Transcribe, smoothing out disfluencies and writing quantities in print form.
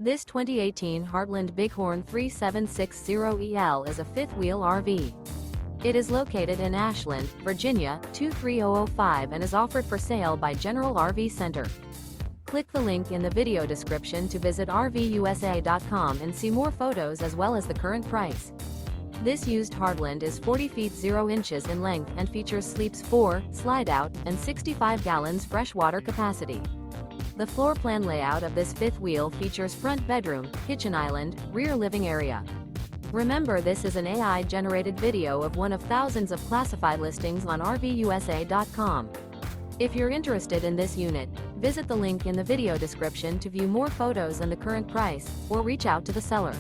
This 2018 Heartland Bighorn 3760EL is a fifth-wheel RV. It is located in Ashland, Virginia, 23005 and is offered for sale by General RV Center. Click the link in the video description to visit RVUSA.com and see more photos as well as the current price. This used Heartland is 40 feet 0 inches in length and features sleeps 4, slide-out, and 65 gallons freshwater capacity. The floor plan layout of this fifth wheel features front bedroom, kitchen island, rear living area. Remember, this is an AI-generated video of one of thousands of classified listings on RVUSA.com. If you're interested in this unit, visit the link in the video description to view more photos and the current price, or reach out to the seller.